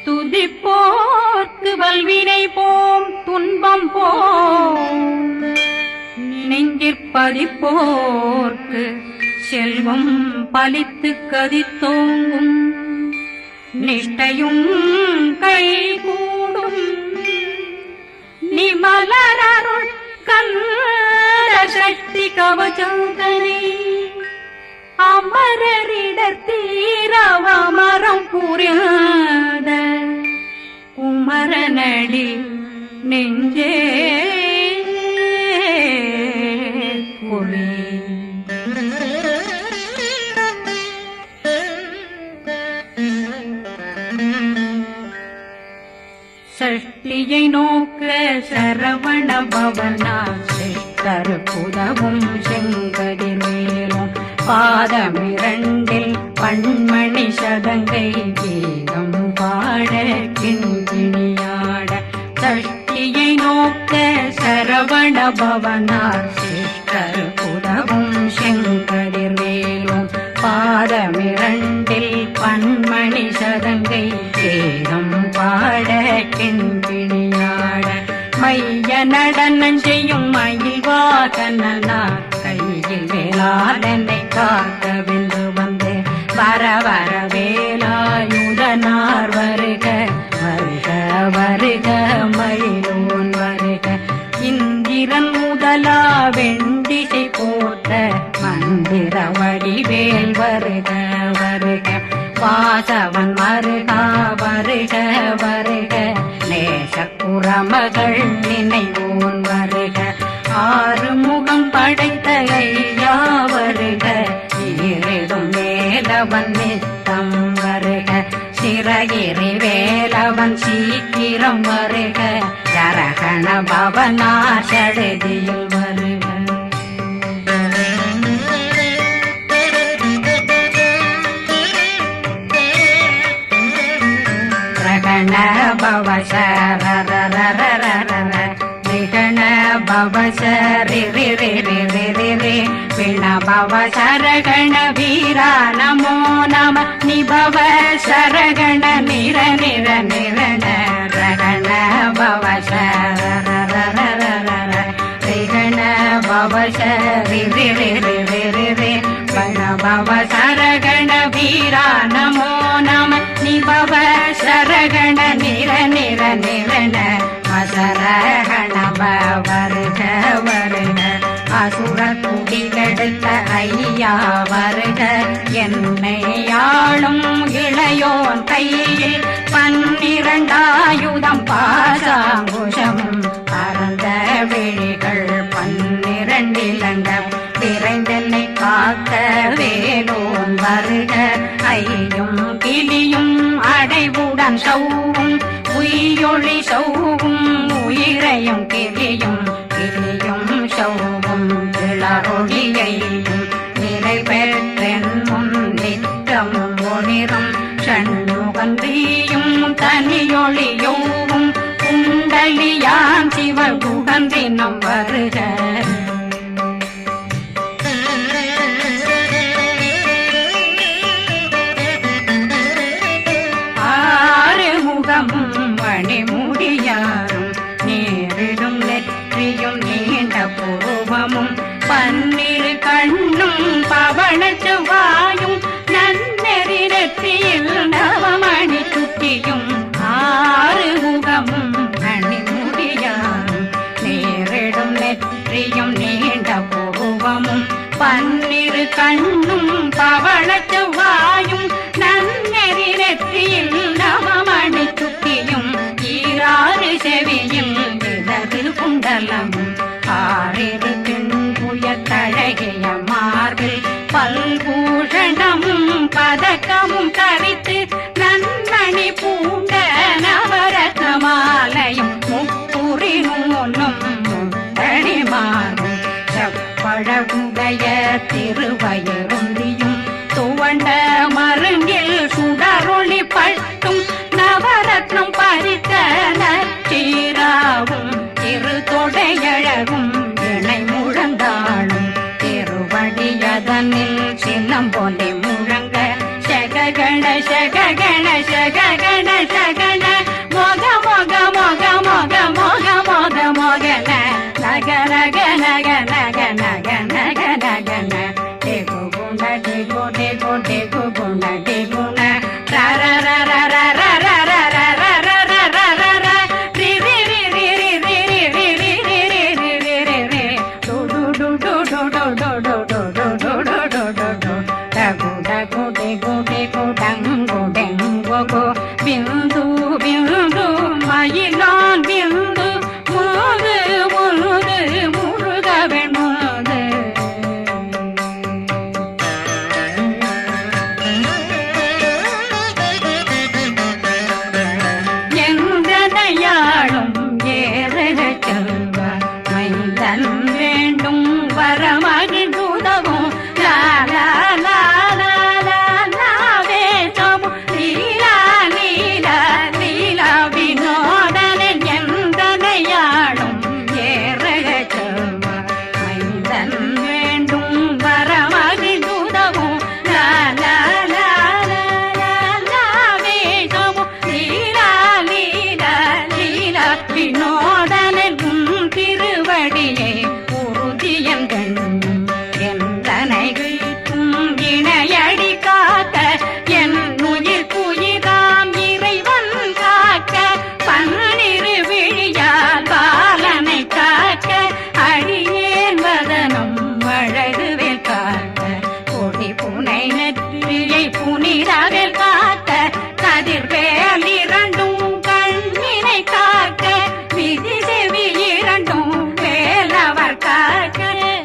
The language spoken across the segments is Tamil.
துதிப்போர்க்கு வல்வினை போம் துன்பம் போம் நெஞ்சிற்பதிப்போர்க்கு செல்வம் பலித்து கதித்தோங்கும் நிஷ்டையும் கைகூடும் நிமலரருள் கந்த சக்தி கவச்சந்தனை அமரரிடத்தீரவமரம் புரியாத குமரனடி நெஞ்சே குளி சஷ்டியை நோக்க சரவண பவனா சிஷ்டர் புதவும் செங்கதிர்வேலும் பாதமிரண்டில் பண்மணி சதங்கை கீதம் பாட கிண்கிணியாட சஷ்டியை நோக்க சரவண பவனார் சிஷ்டர் புதவும் செங்கதிர்வேலும் பாதமிரண்டில் பண்மணி சதங்கை கீதம் பாட கிண்கிணியாட மைய நடனம் செய்யும் மயில் வாகனார் கையில் வேளாளனை காக்க வென்று வந்து வர வர வேலாயுதனார் வருக வருக வருக மயிலோன் வருக இந்திரன் முதலா வெண்டிசை போட்ட மந்திர வடிவேல் வருக வருக வாசவன் வருகா வருக வருக நேசக்குறமகள் நினைவோன் வருக ஆறு முகம் படைத்த ஐயா வருக ஈரிடும் வேலவன் நித்தம் வருக சிறகிரி வேலவன் சீக்கிரம் வருக ஜரகண பவனா சடுதியில் வருக விகண பவசரி விண பவ சரகண வீரா நமோ நம நிபவ சரகண நிர நிர நிரண ரகண பவசரண பவசரி பண பவ சரகண வீரா நமோ நம நிபவ சரகண நிர நிர நிரண அசரகண வருக வருக அசுர குடிலெடுத்த ஐயா வருக என்னை ஆளும் இளையோன் கையில் 12 பாசாங்குஷமும் பரந்த விழிகள் 12 இலங்கம் விரைந்தென்னை காக்க வேலோன் வருக ஐயும் கிளியும் அடைவுடன் சௌவும் உயிரொளி சௌவும் உயிரையும் கிளியும் கிளியும் சௌவும் இளரொளியையும் நிலை பெற்றென் முன் நித்தம் ஒளிரும் சண்முகந்தியும் தனியொளியோவும் குண்டலியான் சிவகுகந்தினம் வருக மணிமுடியாரும் நேரிடும் நெற்றியும் நீண்ட பூர்வமும் 12 கண்ணும் பவள செவ்வாயும் நன்னெறி நெற்றியில் நவமணி சுட்டியும் 6 முகமும் மணிமுடியாரும் நேரிடும் நெற்றியும் நீண்ட பூர்வமும் 12 கண்ணும் பவள செவ்வாயும் நன்னெறி நெற்றியில் நவமணி சுட்டியும் 6 செவியும் இடது குண்டலமும் 6 தின்புயத்தழகிய மார்பில் பல்பூஷணமும் பதக்கமும் தரித்து நன்மணி பூண்ட நவரத்ன மாலையும் முப்புரி நூலும் முத்தணிமாரும் செப்பழகுடைய திருவயருந்தியும் துவண்ட மருங்கில் சுடரொளி பட்டும் நவரத்னம் பறித்த நச்சீராவும் திருத்தொடையழகும் இணை முழந்தாளும் திருவடியதனில் சின்னம் போலே முழங்க சககண சககண சககண சகண நக நக நக நக நக நக ந டேகு குண டேகு டேகு டேகு குண டேகு ந ர ர ர ர ர ர ர ர ர ர ர ர ர ர ர ரி ரி ரி ரி ரி ரி ரி ரி ரி ரி ரி ரி ரி ரி ரி டு டு டு டு டு டு டு டு டு டு டு டு டு டு டு டகு டகு டேகு டேகு டங்கு டெங்கு கு பிந்து பிந்து மயிலான் பிந்து முது முது முருகவன் முது எந்தனையாளும் ஏறுக செல்வ மைந்தன் வேண்டும் வரமகிழ்ந்துதவும் லா லா லா லா லா லா வேஷமும் லீலா லீலா லீலா வினோதனன் எந்தனையாளும் ஏறுக செல்வ மைந்தன் வேண்டும் வரமகிழ்ந்துதவும் லா லா லா லா லா லா வேஷமும் லீலா லீலா லீலா வினோதனன் உன் திருவடியை உறுதியந்தன் எந்தனைகளுக்கும் இணையடி காக்க என் உயிர் குயிராம் இறைவன் காக்க பன்னிரு விழியால் பாலனை காக்க அடியேன் வதனம் அழகுவேல் காக்க கொடி புனை நெற்றியை புனிதவேல் காக்க கதிர்வேல் இரண்டும் கண்ணினை காக்க விதி செவி இரண்டும் வேலவர் காக்க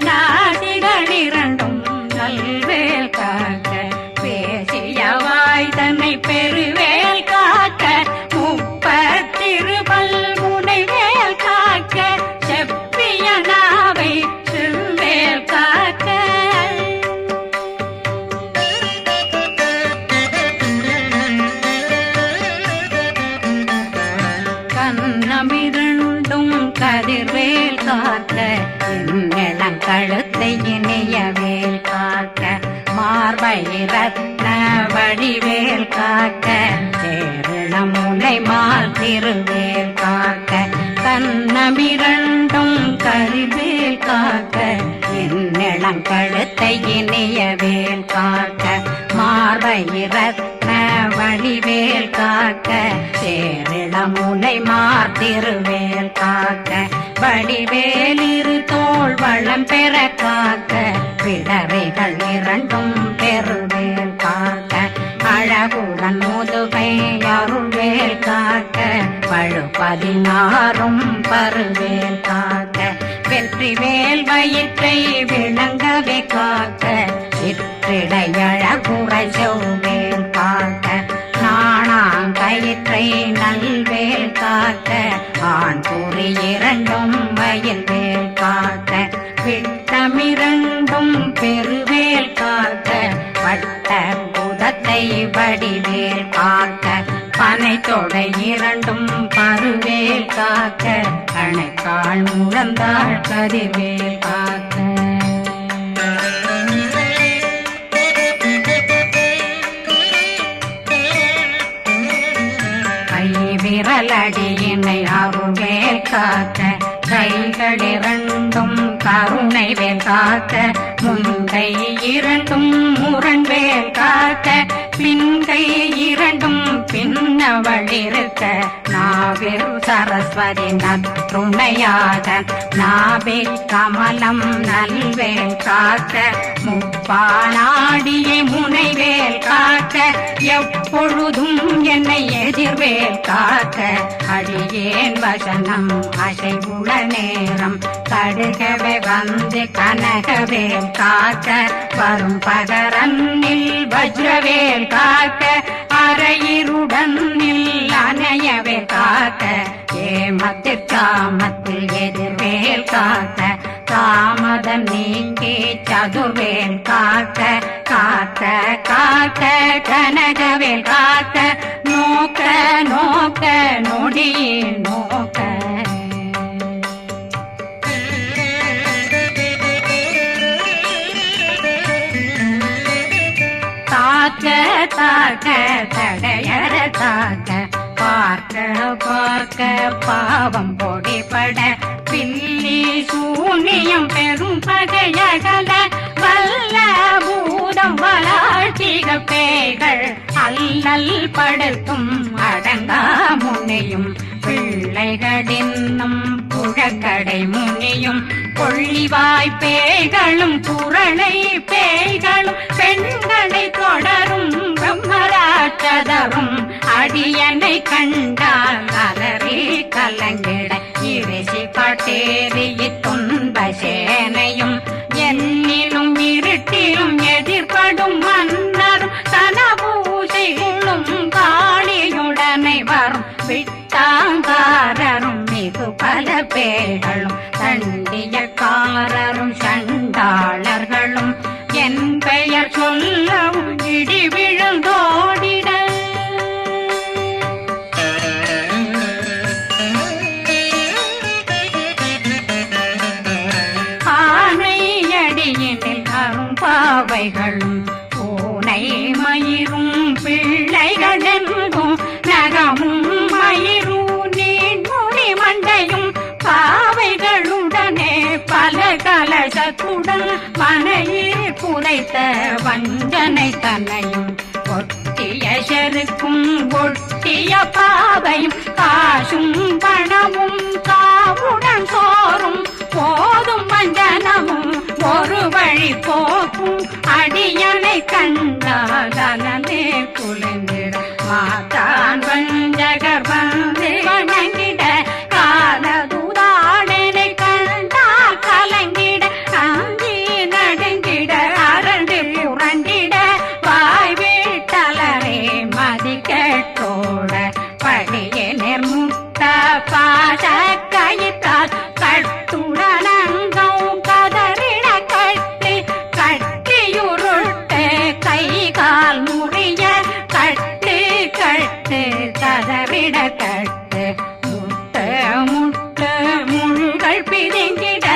நாசிகள் இரண்டும் நல்வேல் காக்க பேசிய வாய் தன்னை பெருவேல் காக்க முப்பத்திருபல் முனைவேல் காக்க செப்பிய நாவை செவ்வேல் காக்க கண்ணமிரண்டும் கதிர்வேல் காக்க என் கழுத்தை இணையவேல் காக்க மார்பை ரத்ன வடிவேல் காக்க சேரண முனை மால் திருவேல் காக்க கண்ணமிரண்டும் கதிர்வேல் காக்க என் கழுத்தை இணையவேல் காக்க மார்பை ரத்ன வடிவேல் காக்க சேரிட முனை மார்த்திருவேல் காக்க வடிவேல் இரு தோள் வளம் பெற காக்க பிடரைகள் இரண்டும் பெருவேல் காக்க அழகுடன் முதுகை அருள்வேல் காக்க பழு 16 பருவேல் காக்க வெற்றி வேல் வயிற்றை விளங்கவே காக்க சிற்றிடையழகுறை செவ்வேல் காக்க நாணாங்கயிற்றை நல்வேல் காக்க ஆண் குறி இரண்டும் மயில்வேல் காக்க விட்டமிரண்டும் பெருவேல் காக்க வட்ட புதத்தை வடிவேல் காக்க பனை தொடை இரண்டும் பருவேல் காக்க கணைக்கால் முழந்தாள் கதிர்வேல் காக்க விரலடியினை அருள்வேல் காக்க கைகள் இரண்டும் கருணை வேல் காக்க முன்கை இரண்டும் முரண்வேல் காக்க பின்கை இரண்டும் பின்னவளிருக்க நாவில் சரஸ்வதி நற்றுணையாக நாவே கமலம் நல்வேல் காக்க முப்பானாடியை முனைவேல் காக்க எப்பொழுதும் என்னை எதிர்வேல் காக்க அடியேன் வசனம் அசைவுள நேரம் கடுகவே வந்து கனகவேல் காக்க வரும் பகரன்னில் வஜ்ரவேல் காக்க அரையிருடன் அணையவேல் காக்க ஏமத்தில் காமத்தில் எதிர்வேல் காக்க தாமதம் நீங்கி சதுர்வேல் காக்க காக்க காக்க கனகவேல் காக்க நோக்க நோக்க நொடியில் நோக்க தாக்க தாக்க தடையற தாக்க பார்க்க பார்க்க பாவம் பொடிபட பில்லி சூனியம் பெரும் பகையகல வல்ல பூதம் வளாழ்த்திக பேய்கள் அல்லல் படுத்தும் அடங்கா முனையும் பிள்ளைகளின்னும் புழக்கடை முனியும் கொள்ளிவாய் பேய்களும் குரளை பேய்களும் பெண்களை தொடரும் பிரம்மராட்சதரும் அடியனை கண்டால் அலறி கலங்கிட இறைசி பட்டேறிய துன்ப சேனையும் என்னிலும் இருட்டிலும் எதிர்படும் மன்னரும் தனபூசைகளும் காளியுடனை வரும் விட்டாங்காரரும் மிகு பல பேர்களும் தண்டியக்காரரும் சண்டாளர்களும் என் பெயர் சொல்லவும் இடி விழுந்தோடிட ஆனையடியினில் அரும்பாவைகளும் பூனை மயிரும் பிள்ளைகளெங்கும் நகமும் மயிரும் நீண்முடி மண்டையும் பாவைகளுடனே பல கலசத்துடன் மனையில் புதைத்த வஞ்சனை தன்னையும் ஒட்டிய செருக்கும் ஒட்டிய பாவையும் காசும் பணமும் காவுடன் சோறும் போதும் வஞ்சனமும் ஒரு வழி போக்கும் அடியனை கண்டாலே குலைந்திட மாத்தான் வஞ்சகர் வந்து வணங்கிட காலதுதாடனை கண்டால் கலங்கிட அஞ்சி நடுங்கிட அரண்டு புரண்டிட வாய் வீட்டலரே மதி கேட்டோட படியே நிர்முட்ட பாச கயிற்றால் கட்டுடனங்கும் கதறிட கட்டி கட்டியுருட்டு கை கால் முறிய கட்டு கட்டு கதறிட கட்டு முட்டு முட்டு முள்கள் பிதுங்கிட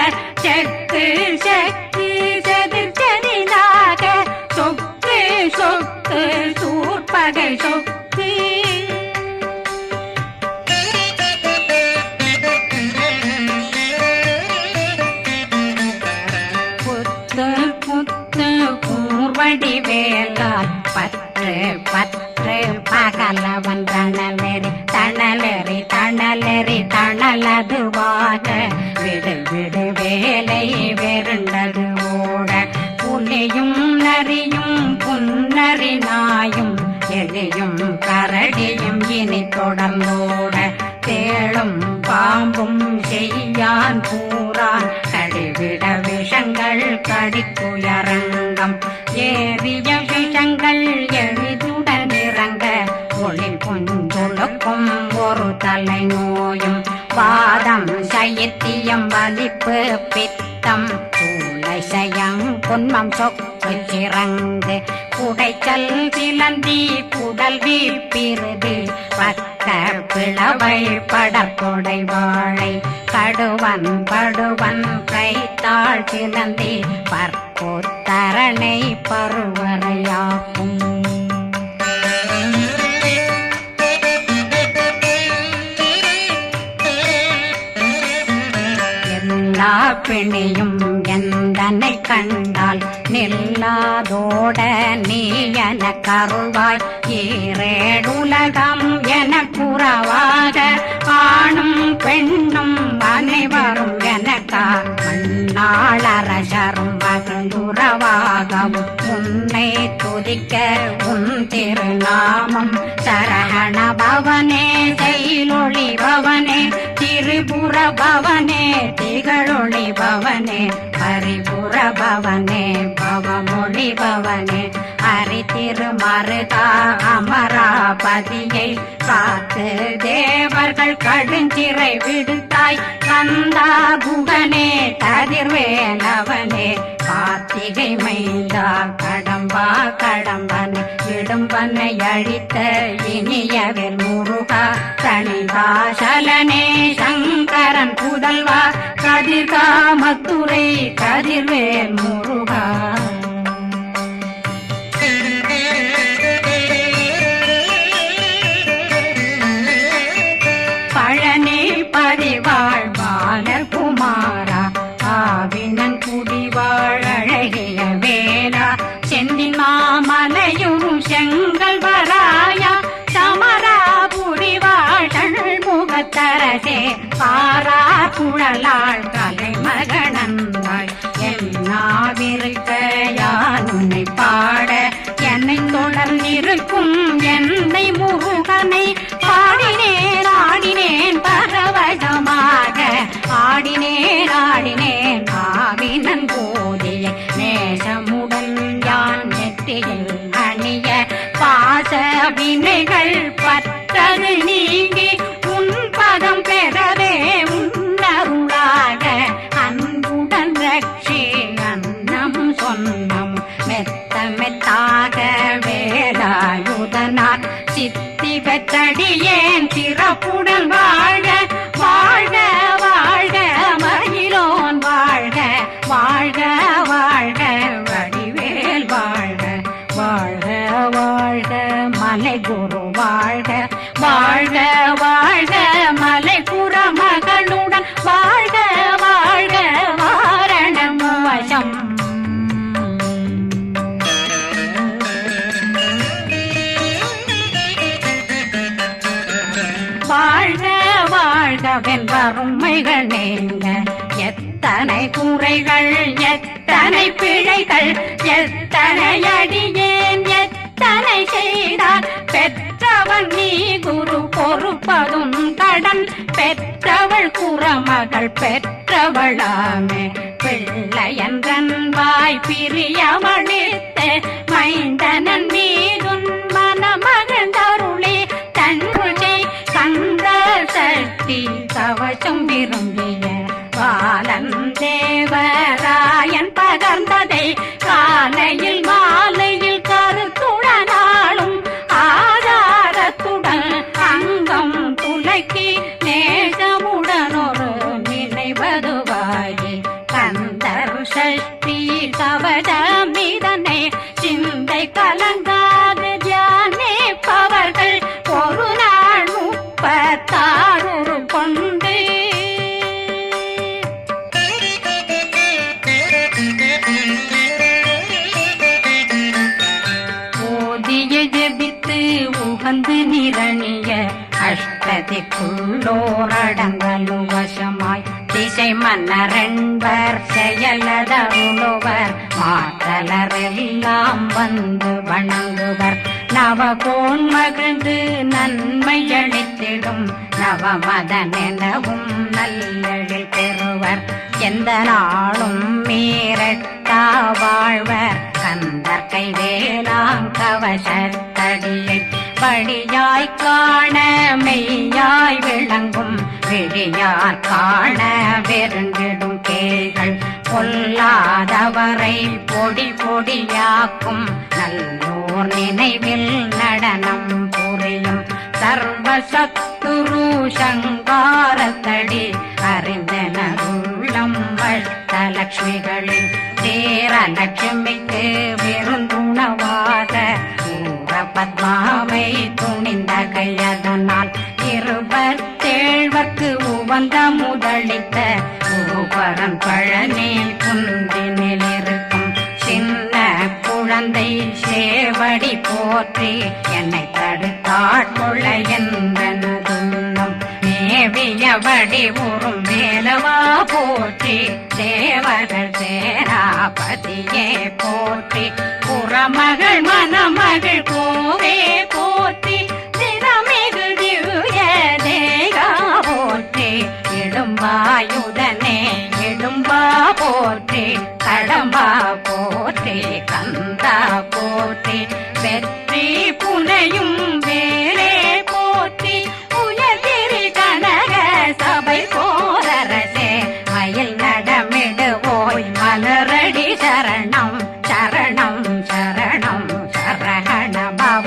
செக்கு செக்கு செதிர் செதிலாக சொக்கு சொக்கு சூர்பகை சொக்கு கூர்வடி வேலால் பற்று பற்று பகலவன் தணலெறி தணலெறி தணலெறி தணலதுவாக விடு விடு வேலை வெருண்டது ஓட புலியும் நரியும் புன்னரி நாயும் எலியும் கரடியும் இனி தொடர்ந்தோட தேளும் பாம்பும் செய்யான் பூரான் கடிவிட விஷங்கள் கடிக்குயரங்கம் ஏறிய விஷங்கள் எளிதுடன் இறங்க ஒளி புஞ்சுழுக்கும் ஒரு தலை நோயும் வாதம் சைத்தியம் வலிப்பு பித்தம் சயம் பொன்மம் சொக்கு சிறங்கு குடைச்சல் சிலந்தி குடல் வீப்பிருது பக்க பிளவை படற்கொடை வாழை கடுவன் படுவன் கைத்தாள் சிலந்தி பற்போத்தரணை பருவரையாக்கும் எல்லா பிணியும் எந்தனை கண்டால் நில்லாதோட நீ என கருள்வாய் ஈரேடுலகம் என புறவாக ஆணும் பெண்ணும் அனைவரும் எனக்கா மண்ணாளரசரும் மகிழ்ந்துறவாகவும் உன்னை துதிக்க உன் திருநாமம் சரகண பவனே செயலொளி பவனே திரிபுர பவனே திகழொளி பவனே பரிபுர பவனே பவமொழி பவனே ஹரி திருமருகா அமராபதியை காத்து தேவர்கள் கடுஞ்சிறை விடுத்தாய் கந்தா குகனே கதிர்வேலவனே கார்த்திகை மைந்தா கடம்பா கடம்பனை இடும்பனை அழித்த இனியவில் முருகா தனிதாசலனே சங்கரன் புதல்வா கதிர்காமத்துரை கதிர்வேல் முருகா செங்கல் வராயா சமராபுரி வாழல் முகத்தரசே பாரா குழலாள் கலைமகனந்தாய் என்னாவிருக்க யான் உன்னை பாட என்னை தொடர்ந்திருக்கும் என்னை முருகனை பாடினேன் ஆடினேன் பரவசமாக ஆடினேன் ஆடினேன் ஆவினன் போதிய நேசமுடன் யான் நெற்றியில் அணிய பாச வினைகள் பற்றது நீங்கி உன் பதம் பெறவே உன்னருளாக அன்புடன் ரட்சி அன்னம் சொன்னம் மெத்த மெத்தாக வேலாயுதனார் சித்தி பெற்றடியேன் சிறப்புடன் வாழ்க வாழ்க வாழ்க மயிலோன் வாழ்க வாழ்க வாழ்க வடிவேல் வாழ்க வாழ்க வாழ்க மலை குரு வாழ்க வாழ்க வாழ்க மலை புறமகளுடன் வாழ்க வாழ்க வாரணம் வசம் வாழ்க வாழ்க வென்றருமைகள் நீங்க எத்தனை குறைகள் எத்தனை பிழைகள் எத்தனை அடியேன் எத்தனை செய்தார் பெற்றவன் நீ குரு பொறுப்பதும் கடன் பெற்றவள் குறமகள் பெற்றவளாமே பிள்ளையன்றன் வாய் பிரியமளித்த மைந்தனன் மீதுன் மனமகந்தருளே தன்னுளே கந்த சக்தி கவசம் விரும்பிய பாலன் தேவராயன் பகர்ந்ததை காலையில் மாலையில் கருத்துடனாலும் ஆதாரத்துடன் அங்கம் துலக்கி நேசமுடன் ஒரு நினைவதுவாகி கந்தர் சஷ்டி கவசமிதனை சிந்தை கலங்காத தியானிப்பவர்கள் ஒரு நாள் 36 கொண்டு ஓதிய ஜெபித்து உகந்து நிரணிய அஷ்டதிக்குள்ளோரடங்கலும் வசமாய் திசை மன்னரென்பர் செயலதருளுவர் மாற்றலரெல்லாம் வந்து வணங்குவர் நவகோன் மகிழ்ந்து நன்மையளித்திடும் நவமதனெனவும் நல்லெழில் பெறுவர் எந்த நாளும் மீறட்டா வாழ்வர் கந்தர் கைவேலாம் கவசத்தடியை படியாய் காண மெய்யாய் விளங்கும் விழியார் காண வெறுங்கிடும் கேள்கள் பொல்லாதவரை பொடி பொடியாக்கும் நல்லோர் நினைவில் நடனம் புரியும் சர்வசத்துரு சங்காரத்தடி அறிந்தனருள்ளம் வட்டலட்சுமிகளில் தேரலட்சுமிக்கு விருந்துணவாத பத்மாவை துணிந்த கையதனால் 27 உவந்த முதலித்த ஊபரன் பழனி குந்தினில் இருக்கும் சின்ன குழந்தை சேவடி போற்றி என்னை தடுத்தாட்கொள்ள என்பனதுள்ளம் மேவியபடி உறும் வேலவா போற்றி தேவர்கள் சேராபதியே போற்றி புறமகள் மணமகள் கோவே போற்றி திறமிகு திவ்ய தேகா போற்றி இடும்பாயுதனே இடும்பா போற்றி கடம்பா போற்றி கந்தா போற்றி வெற்றி புனையும் வேலே போற்றி உயர்திரி கனக சபை போரரசே மயில் நடமிடுவோய் மலரடி சரணம் சரணம் சரணம் சரகண பவ